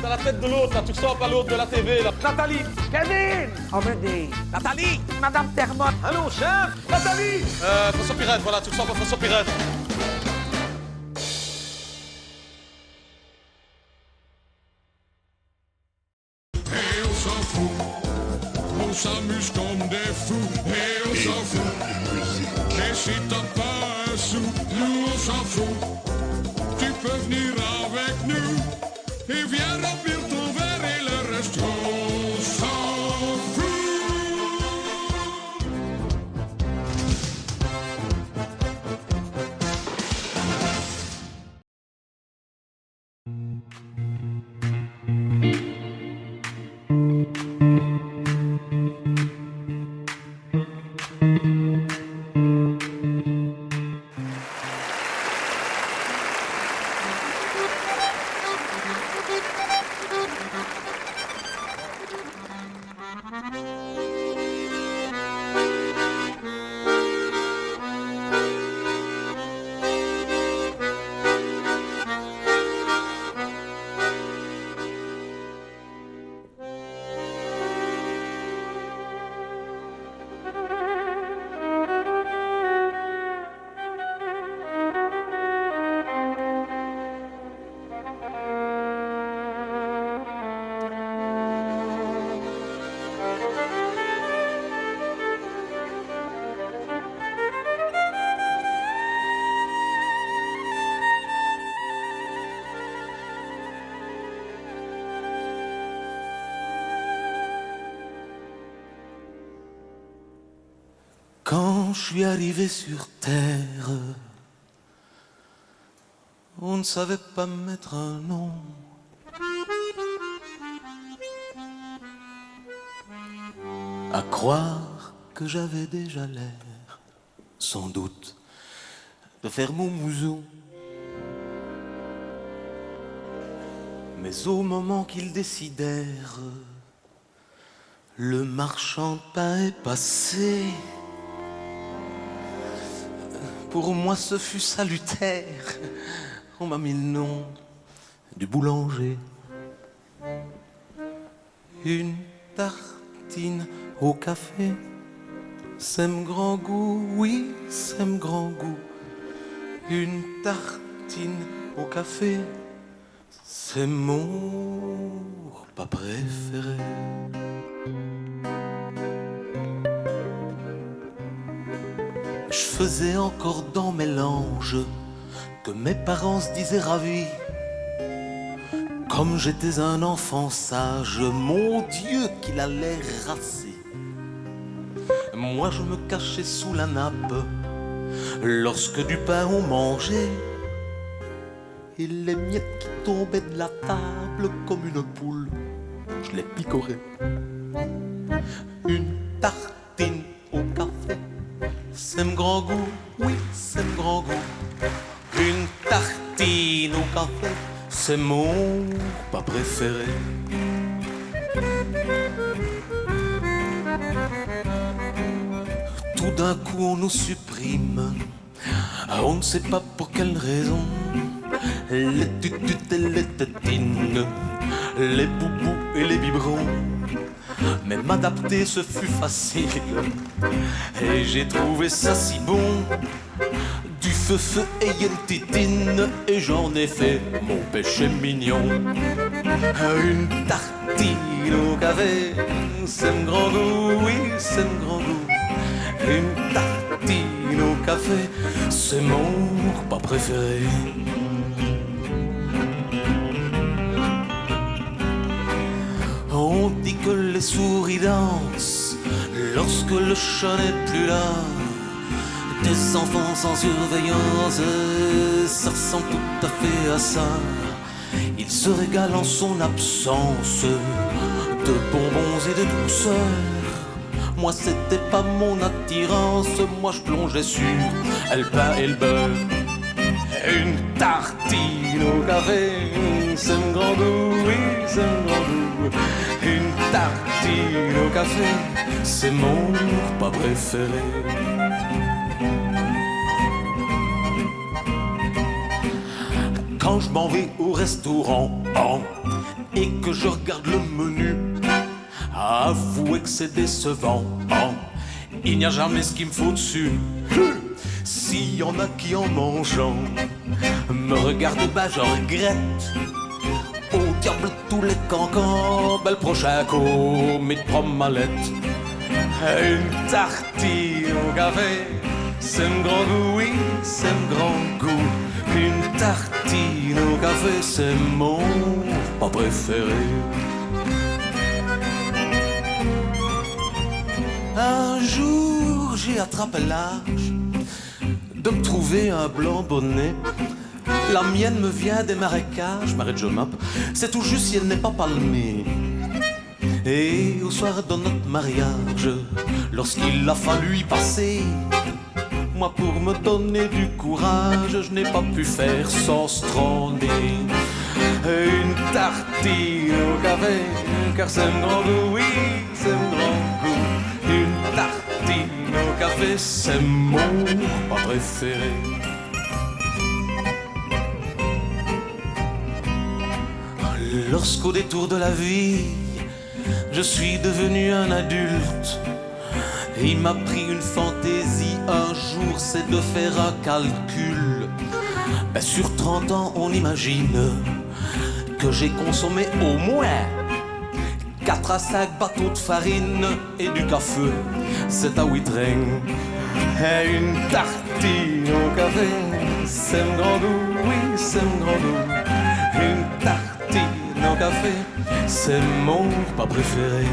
T'as la tête de l'autre, là, tu ressembles à l'autre de la TV, là. Nathalie. Kevin! Amédée! Nathalie! Madame Termotte! Allô, chef. Nathalie. François Pirette, voilà, tu ressembles à François Pirette. Et on s'en fout, on s'amuse comme des fous, et on s'en fout. Et si t'as pas un sou, nous on s'en fout. Tu peux venir avec nous, et viens remplir ton verre et le reste on s'en fout. Quand je suis arrivé sur terre, on ne savait pas me mettre un nom. À croire que j'avais déjà l'air, sans doute, de faire mon museau. Mais au moment qu'ils décidèrent, le marchand de pain est passé. Pour moi, ce fut salutaire. On m'a mis le nom du boulanger. Une tartine au café, c'est mon grand goût, oui, c'est mon grand goût. Une tartine au café, c'est mon repas préféré. Je faisais encore dans mes langes que mes parents se disaient ravis. Comme j'étais un enfant sage, mon Dieu qu'il a l'air rassé. Moi je me cachais sous la nappe lorsque du pain on mangeait, et les miettes qui tombaient de la table comme une poule, je les picorais. Une tartine au café, c'est mon grand goût, oui, c'est mon grand goût. Une tartine au café, c'est mon repas préféré. Tout d'un coup on nous supprime, on ne sait pas pour quelle raison. Les tututes et les tétines, les boubous et les biberons. Mais m'adapter ce fut facile, et j'ai trouvé ça si bon. Du feu et une tétine, et j'en ai fait mon péché mignon. Une tartine au café, c'est mon grand goût, oui, c'est mon grand goût. Une tartine au café, c'est mon repas préféré. On dit que les souris dansent lorsque le chat n'est plus là. Des enfants sans surveillance, ça ressemble tout à fait à ça. Il se régale en son absence de bonbons et de douceur. Moi c'était pas mon attirance, moi je plongeais sur le pain et le beurre. Une tartine au café, c'est mon grand goût, oui, c'est mon grand goût. Une tartine au café, c'est mon repas préféré. Quand je m'en vais au restaurant, et que je regarde le menu, avouez que c'est décevant. Il n'y a jamais ce qu'il me faut dessus. S'il y en a qui en mangeant me regardent, bah je regrette. Au diable tous les cancans, belle prochain coup, mais de prendre ma lettre. Une tartine au café, c'est un grand goût, oui, c'est un grand goût. Une tartine au café, c'est mon pas préféré. Un jour, j'ai attrapé l'âge de me trouver un blanc bonnet. La mienne me vient des marécages, marais de Jomap, c'est tout juste si elle n'est pas palmée. Et au soir de notre mariage, lorsqu'il a fallu y passer, moi pour me donner du courage, je n'ai pas pu faire sans stronner. Une tartine au café, car c'est un grand goût, oui, c'est un grand goût. Une tartine au café, c'est mon pas préféré. Lorsqu'au détour de la vie, je suis devenu un adulte, il m'a pris une fantaisie un jour, c'est de faire un calcul. Ben sur 30 ans, on imagine que j'ai consommé au moins 4 à 5 bateaux de farine et du café, c'est à 8 règnes. Et une tartine au café, c'est un grand goût, oui, c'est un grand goût. Une tartine au café, c'est mon repas préféré.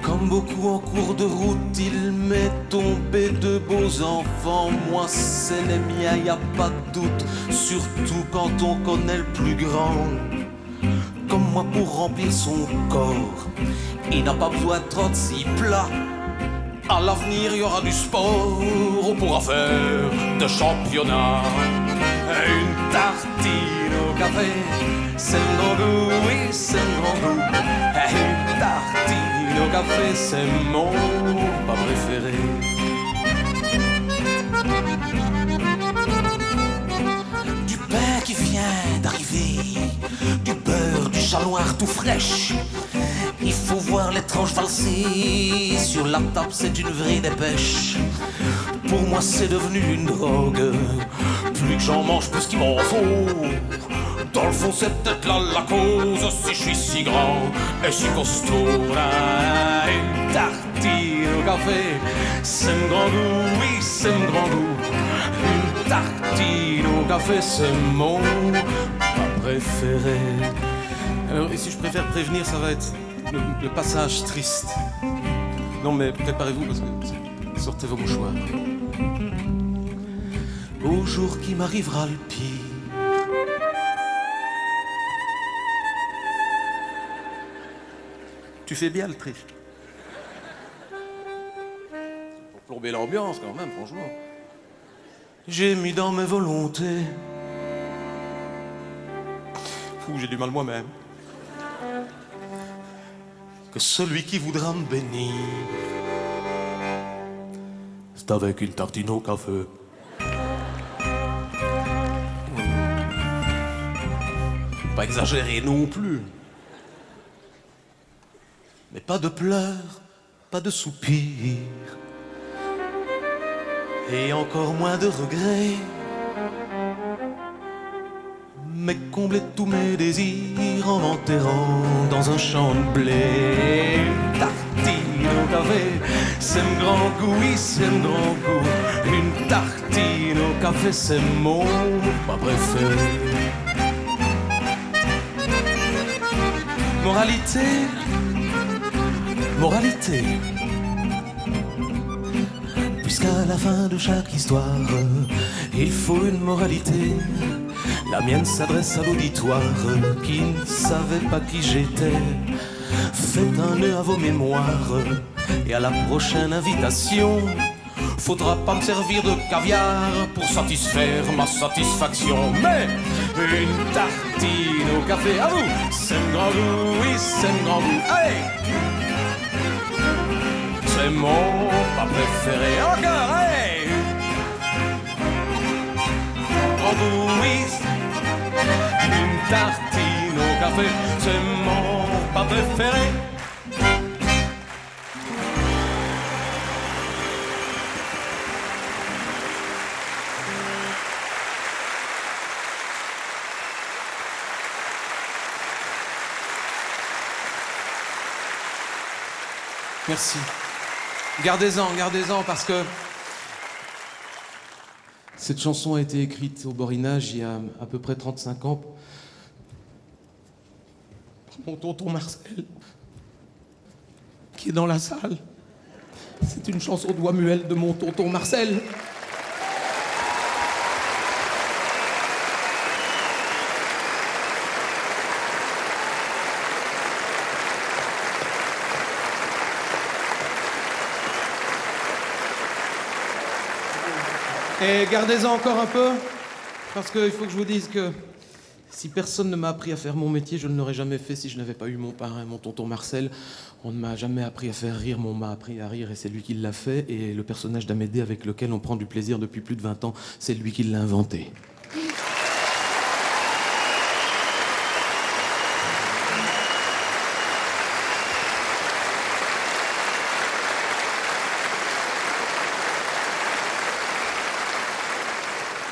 Comme beaucoup en cours de route, il m'est tombé de beaux enfants. Moi, c'est les miens, y a pas de doute, surtout quand on connaît le plus grand. Comme moi pour remplir son corps, il n'a pas besoin de 36 plats. À l'avenir, il y aura du sport, on pourra faire de championnat. Une tartine au café, c'est un grand goût, oui, c'est un grand goût. Une tartine au café, c'est mon pas préféré. Du pain qui vient d'arriver, du beurre, du chat noir tout fraîche. Il faut voir les tranches valser sur la table, c'est une vraie dépêche. Pour moi c'est devenu une drogue, plus que j'en mange, plus qu'il m'en faut. Dans le fond c'est peut-être là la cause, si je suis si grand et si costaud. Une tartine au café, c'est un grand goût, oui c'est un grand goût. Une tartine au café, c'est mon pas préféré. Alors ici je préfère prévenir, ça va être le passage triste. Non mais préparez-vous parce que sortez vos mouchoirs. Au jour qui m'arrivera le pire, tu fais bien le triste. Pour plomber l'ambiance quand même, franchement. J'ai mis dans mes volontés. Fou, j'ai du mal moi-même. Que celui qui voudra me bénir, c'est avec une tartine au café. Pas exagéré non plus. Mais pas de pleurs, pas de soupirs, et encore moins de regrets. Mais combler tous mes désirs en m'enterrant dans un champ de blé. Une tartine au café, c'est un grand goût, oui c'est un grand goût. Une tartine au café, c'est mon pas préféré. Moralité, moralité, puisqu'à la fin de chaque histoire, il faut une moralité. La mienne s'adresse à l'auditoire qui ne savait pas qui j'étais. Faites un nœud à vos mémoires et à la prochaine invitation, faudra pas me servir de caviar pour satisfaire ma satisfaction. Mais une tartine au café, à vous, c'est un grand goût, oui c'est un grand goût. Allez, c'est mon pas préféré. Encore, allez. twist. Une tartine au café, c'est mon pas préféré. Merci. Gardez-en, parce que cette chanson a été écrite au Borinage il y a à peu près 35 ans. Mon tonton Marcel, qui est dans la salle. C'est une chanson de voix muelle de mon tonton Marcel. Et gardez-en encore un peu, parce qu'il faut que je vous dise que si personne ne m'a appris à faire mon métier, je ne l'aurais jamais fait si je n'avais pas eu mon parrain, mon tonton Marcel. On ne m'a jamais appris à faire rire, mais on m'a appris à rire et c'est lui qui l'a fait. Et le personnage d'Amédée avec lequel on prend du plaisir depuis plus de 20 ans, c'est lui qui l'a inventé.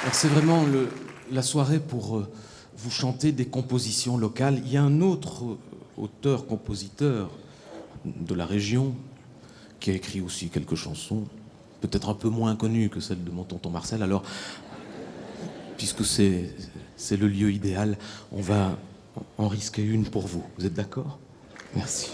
Alors c'est vraiment la soirée pour vous chanter des compositions locales. Il y a un autre auteur-compositeur de la région qui a écrit aussi quelques chansons, peut-être un peu moins connues que celles de mon tonton Marcel. Alors, puisque c'est le lieu idéal, on va en risquer une pour vous. Vous êtes d'accord ? Merci.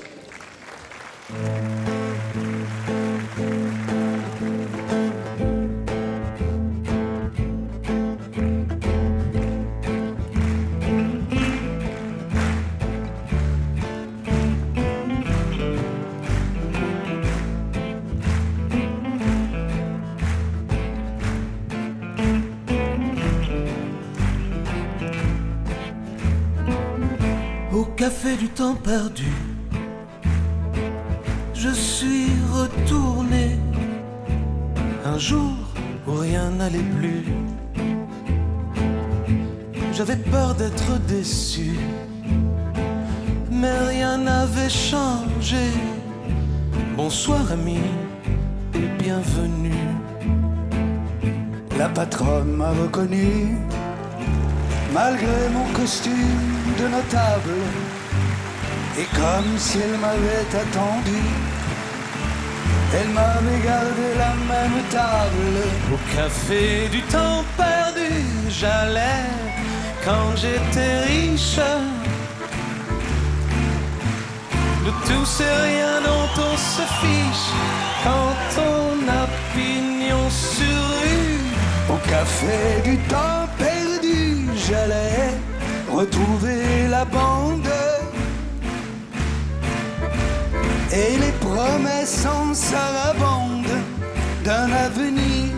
Au café du temps perdu, je suis retourné un jour où rien n'allait plus. J'avais peur d'être déçu, mais rien n'avait changé. Bonsoir ami et bienvenue. La patronne m'a reconnu, malgré mon costume de notable. Et comme si elle m'avait attendu, elle m'avait gardé la même table. Au café du temps perdu, j'allais quand j'étais riche. De tout c'est rien dont on se fiche quand on a pignon sur rue. Au café du temps perdu, j'allais retrouver la bande et les promesses en sarabande d'un avenir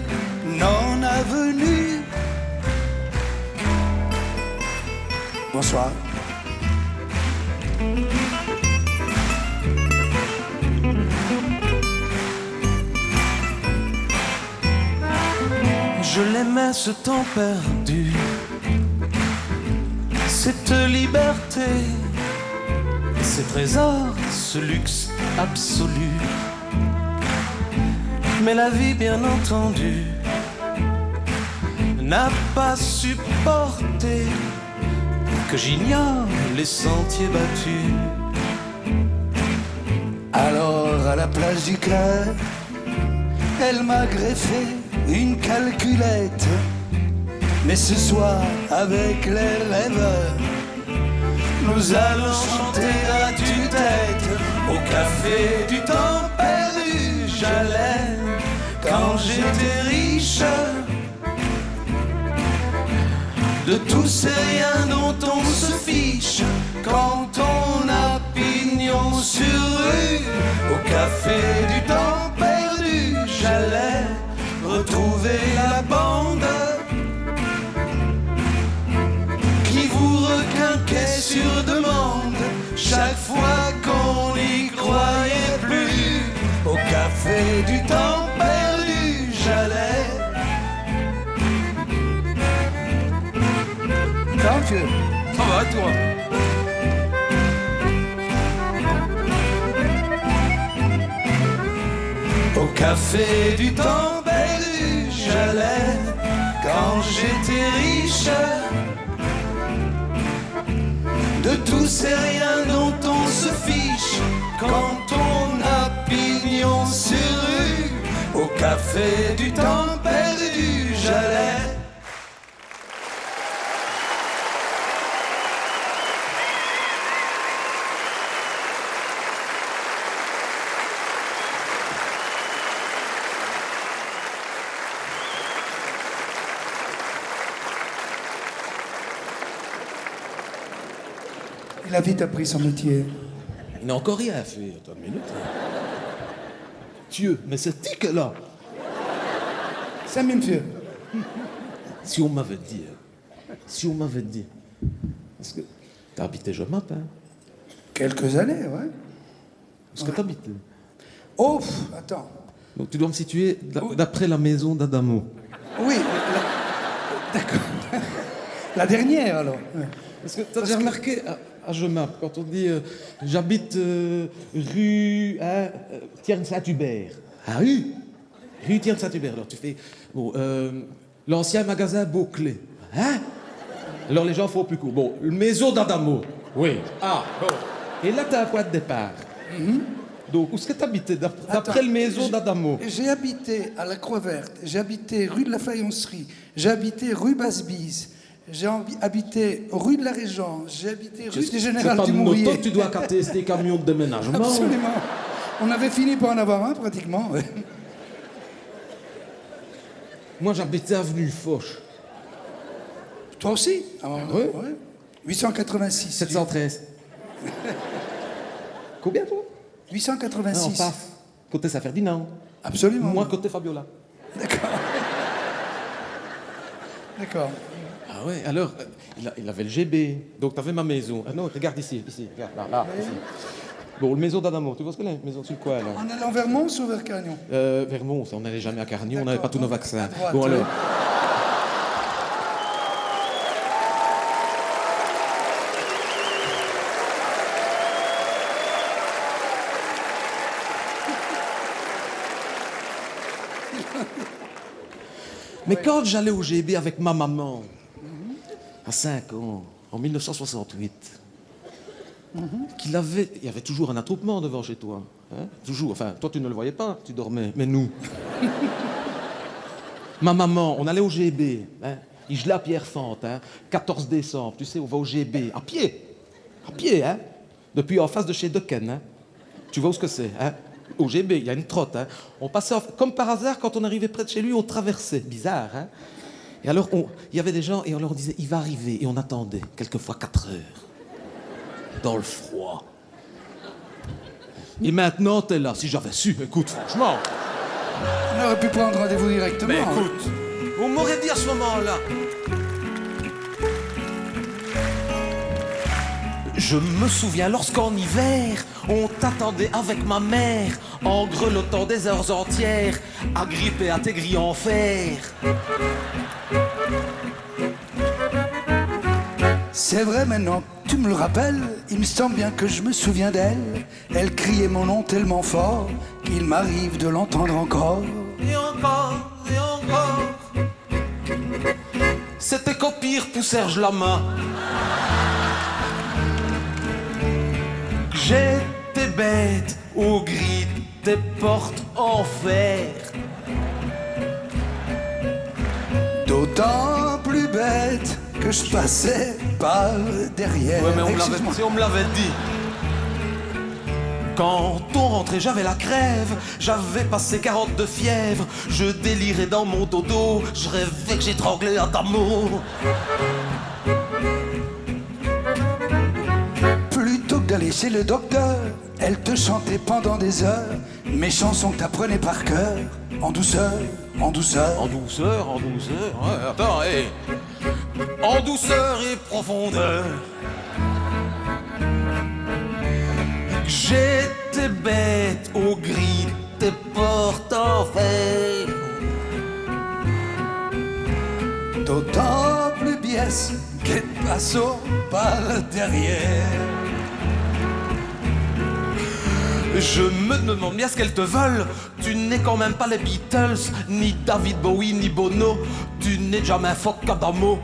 non avenu. Bonsoir. Je l'aimais ce temps perdu, cette liberté, ces trésors, ce luxe absolu. Mais la vie, bien entendu, n'a pas supporté que j'ignore les sentiers battus. Alors à la place du cœur, elle m'a greffé une calculette. Mais ce soir, avec les rêveurs, nous allons chanter à tue-tête. Au café du temps perdu, j'allais quand j'étais riche. De tout c'est rien dont on se fiche quand on a pignon sur rue. Au café du temps perdu, j'allais retrouver la bande qui vous requinquait sur demande chaque fois qu'on n'y croyait plus. Au café du temps perdu, j'allais monsieur. Ça va, et toi? Au café du temps perdu, j'allais quand j'étais riche. De tous ces riens dont on se fiche quand on a pignon sur rue. Au café du temps perdu, j'allais. Il a vite appris son métier. Il n'a encore rien fait. Attends une minute. Dieu, mais c'est tic là. 5 monsieur. Si on m'avait dit. Parce que t'as habité Jemap, hein? Quelques années, ouais. Parce que t'habitais. Oh, attends. Donc tu dois me situer d'après la maison d'Adamo. Oui, d'accord. La dernière, alors. Ouais. Parce que t'as déjà remarqué à Jemap, quand on dit j'habite rue Thierry Saint-Hubert. Ah oui? Rue Thierry Saint-Hubert. Alors tu fais bon, l'ancien magasin Beauclé. Hein? Alors les gens font plus court. Bon, maison d'Adamo. Oui. Ah, bon. Et là, t'as un point de départ. Donc, où est-ce que t'habitais d'après le maison d'Adamo? J'ai habité à la Croix-Verte, j'ai habité rue de la Faïencerie, j'ai habité rue Basse-Bise, j'ai habité rue de la Régence, j'ai habité rue du Général C'est pas Dumouriez. de moto que tu dois capter ces camions de déménagement. Absolument. On avait fini par en avoir un, pratiquement. Ouais. Moi, j'habitais avenue Foch. Toi aussi? Ah, oui. Ouais. 886. 713. Combien, toi? 886. En face. Côté Saint-Ferdinand. Absolument. Moi, côté Fabiola. D'accord. D'accord. Ah ouais, alors, il avait le GB. Donc, t'avais ma maison. Ah non, regarde ici, regarde, là, ici. Bon, le maison d'Adamo, tu vois ce que c'est? Maison sur quoi, là? En allant vers Mons ou vers Cagnon? Vers Mons, on n'allait jamais à Carnion, on n'avait pas tous nos vaccins. À droite, Bon, alors... ouais. Mais quand j'allais au GB avec ma maman, à 5 ans, en 1968, il y avait toujours un attroupement devant chez toi. Hein? Toujours. Enfin, toi, tu ne le voyais pas, tu dormais. Mais nous. Ma maman, on allait au GB. Hein? Il gelait à Pierrefonte, hein? 14 décembre, tu sais, on va au GB. À pied. À pied, hein? Depuis en face de chez Decken. Hein? Tu vois où ce que c'est, hein? Au GB, il y a une trotte. Hein? On passait, comme par hasard, quand on arrivait près de chez lui, on traversait. Bizarre, hein? Et alors, il y avait des gens, et on leur disait, il va arriver. Et on attendait, quelquefois 4 heures. Dans le froid. Et maintenant, t'es là. Si j'avais su, écoute, franchement. On aurait pu prendre rendez-vous directement. Mais écoute, on m'aurait dit à ce moment-là. Je me souviens lorsqu'en hiver, on t'attendait avec ma mère, en grelottant des heures entières, agrippé à tes grilles en fer. C'est vrai maintenant, tu me le rappelles, il me semble bien que je me souviens d'elle. Elle criait mon nom tellement fort qu'il m'arrive de l'entendre encore. Et encore, et encore. C'était qu'au pire poussèrent-je la main. J'étais bête au gris des portes en fer. D'autant plus bête que je passais par derrière. Ouais, mais Excuse-moi. on me l'avait dit. Quand on rentrait, j'avais la crève. J'avais passé 40 de fièvre. Je délirais dans mon dodo. Je rêvais que j'étranglais Adamo. Plutôt que d'aller chez le docteur, elle te chantait pendant des heures mes chansons que t'apprenais par cœur, en douceur, en douceur. En douceur, en douceur. Ouais, attends, hé. En douceur et profondeur. J'étais bête au gris des portes en fer. D'autant plus biesse que paso par derrière. Je me demande bien ce qu'elles te veulent. Tu n'es quand même pas les Beatles, ni David Bowie, ni Bono. Tu n'es jamais Fuck Adamo.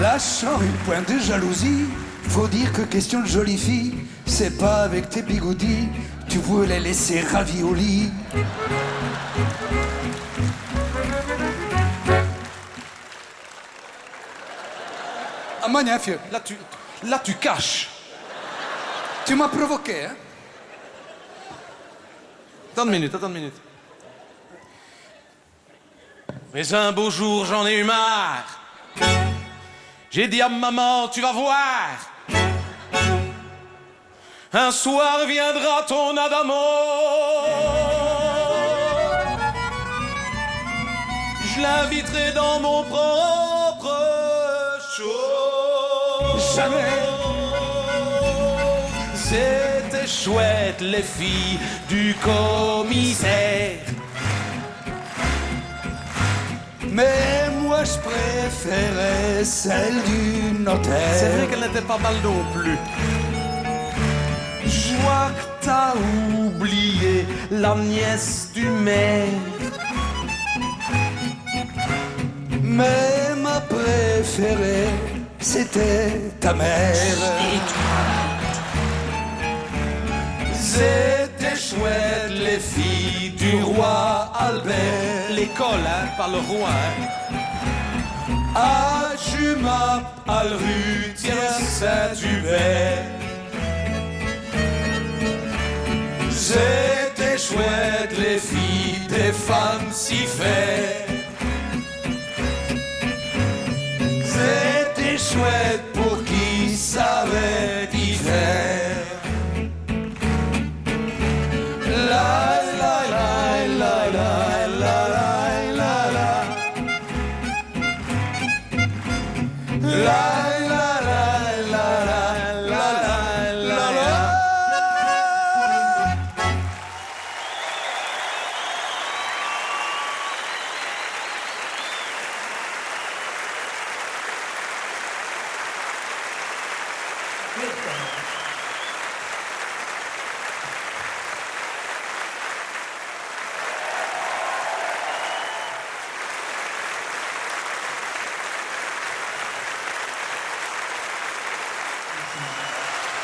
Lâchant une pointe de jalousie, faut dire que question de jolie fille, c'est pas avec tes bigoudis, tu pouvais les laisser raviolis. Ah, magnifique. Là, tu caches. Tu m'as provoqué, hein? Attends une minute. Mais un beau jour, j'en ai eu marre. J'ai dit à maman, tu vas voir. Un soir viendra ton Adamo. Je l'inviterai dans mon propre show. Jamais. C'était chouette, les filles du commissaire. Mais moi je préférais celle du notaire. C'est vrai qu'elle n'était pas mal non plus. Je vois que t'as oublié la nièce du maire. Mais ma préférée, c'était ta mère. C'était chouette, les filles du roi Albert. L'école, hein, pas le roi. Hein. Ah, je m'appelle rue Saint-Hubert. C'était chouette, les filles des femmes si faites. C'était chouette pour qui savait y faire. La la la la la la la la la. La la la la la la la la.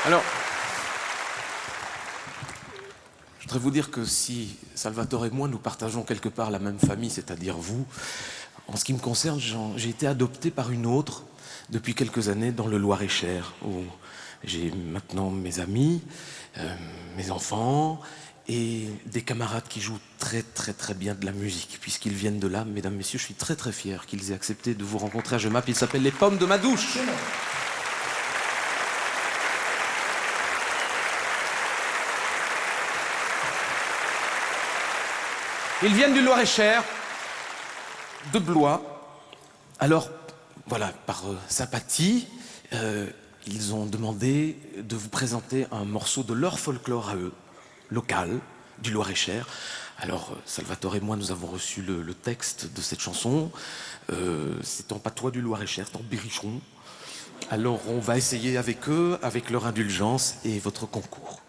Alors, je voudrais vous dire que si Salvatore et moi, nous partageons quelque part la même famille, c'est-à-dire vous, en ce qui me concerne, j'ai été adopté par une autre depuis quelques années dans le Loir-et-Cher, où j'ai maintenant mes amis, mes enfants et des camarades qui jouent très très très bien de la musique, puisqu'ils viennent de là. Mesdames, messieurs, je suis très très fier qu'ils aient accepté de vous rencontrer à Jemappes. Ils s'appellent les Pommes de ma douche. Ils viennent du Loir-et-Cher, de Blois. Alors, voilà, par sympathie, ils ont demandé de vous présenter un morceau de leur folklore à eux, local, du Loir-et-Cher. Alors, Salvatore et moi, nous avons reçu le texte de cette chanson. C'est en patois du Loir-et-Cher, c'est en berrichon. Alors, on va essayer avec eux, avec leur indulgence et votre concours.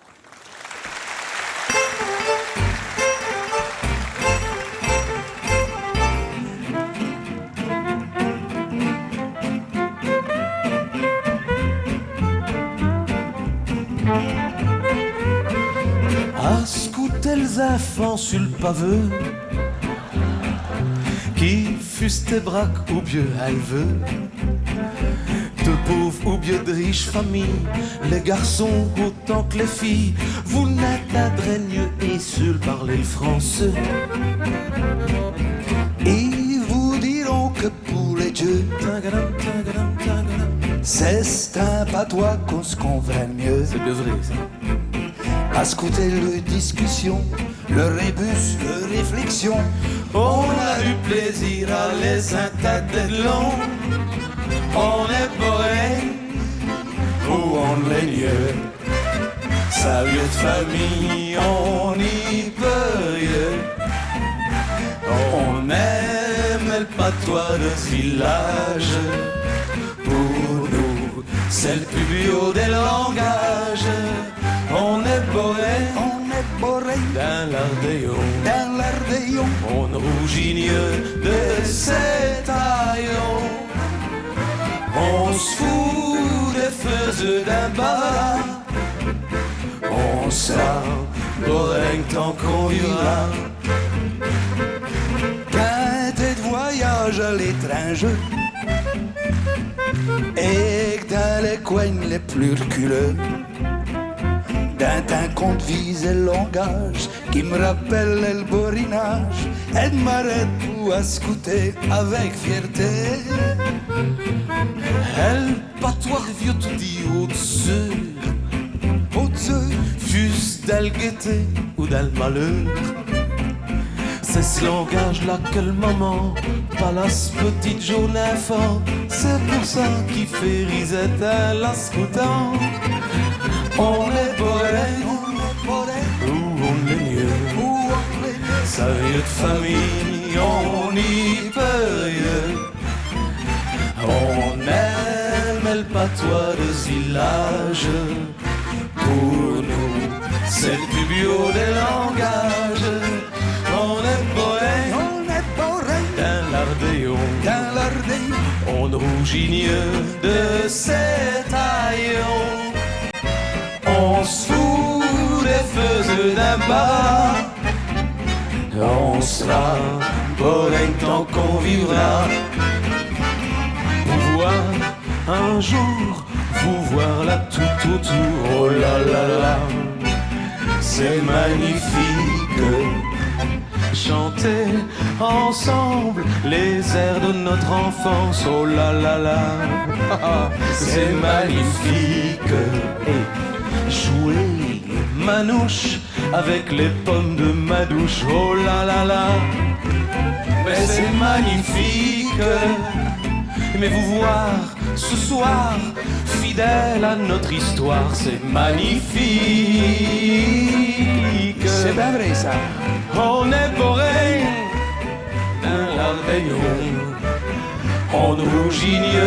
Ascoltez les enfants sur le pavé, qui fussent tes braques ou bien elle veut, de pauvres ou bien de riches familles, les garçons autant que les filles, vous n'êtes pas draigneux et seuls parlez le français. Ils vous diront que pour les dieux, c'est un patois qu'on se comprend mieux. C'est bien vrai, ça. À écouter le discussion, le rébus, le réflexion, On a du plaisir à les intégrer de long. On est bourré ou on l'est mieux. Sa vie de famille, on y peut rien. On aime le patois de ce village. Pour nous, c'est le plus bio des langages. On est boré dans l'ardéon, on rougigne de cet aillon. On se fout des feux d'un bar, on sera boré tant qu'on vivra. Quintet de voyage à l'étranger, et que dans les coins les plus reculeux, d'un conte vise le langage qui me rappelle le borinage. Elle m'arrête pour ascouter avec fierté. Elle patois vieux tout dit au-dessus, fût-ce dans le gaieté ou dans le malheur. C'est ce langage-là que le maman palace petite jaune enfant. C'est pour ça qu'il fait risette à l'ascoutant. On est boré, ou on est mieux. Sa vie de famille, on y peut rien. On aime le patois de ce village. Pour nous, c'est le plus bio des langages. On est boré dans l'ardéon, on rougigne de cet aillon. On se fout des feux d'un bar, on sera boré tant qu'on vivra. Pouvoir un jour vous voir là tout autour, oh là là là, c'est magnifique. Chanter ensemble les airs de notre enfance, oh là là là, c'est magnifique. Et jouer manouche avec les pommes de ma douche, oh là là là, mais c'est magnifique. Mais vous voir ce soir, fidèle à notre histoire, c'est magnifique. C'est bien vrai ça. On est boré dans l'ardéon, on rougigne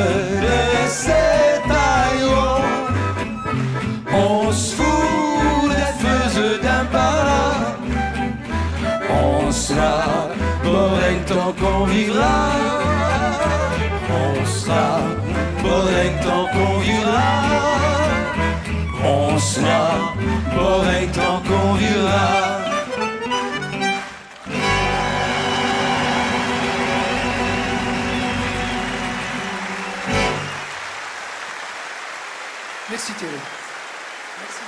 de cet aillon. On se fout des feux d'un bar, on sera boré tant qu'on vivra. On sera boré tant qu'on vivra. On sera boré tant qu'on vivra. Merci Thierry. Merci.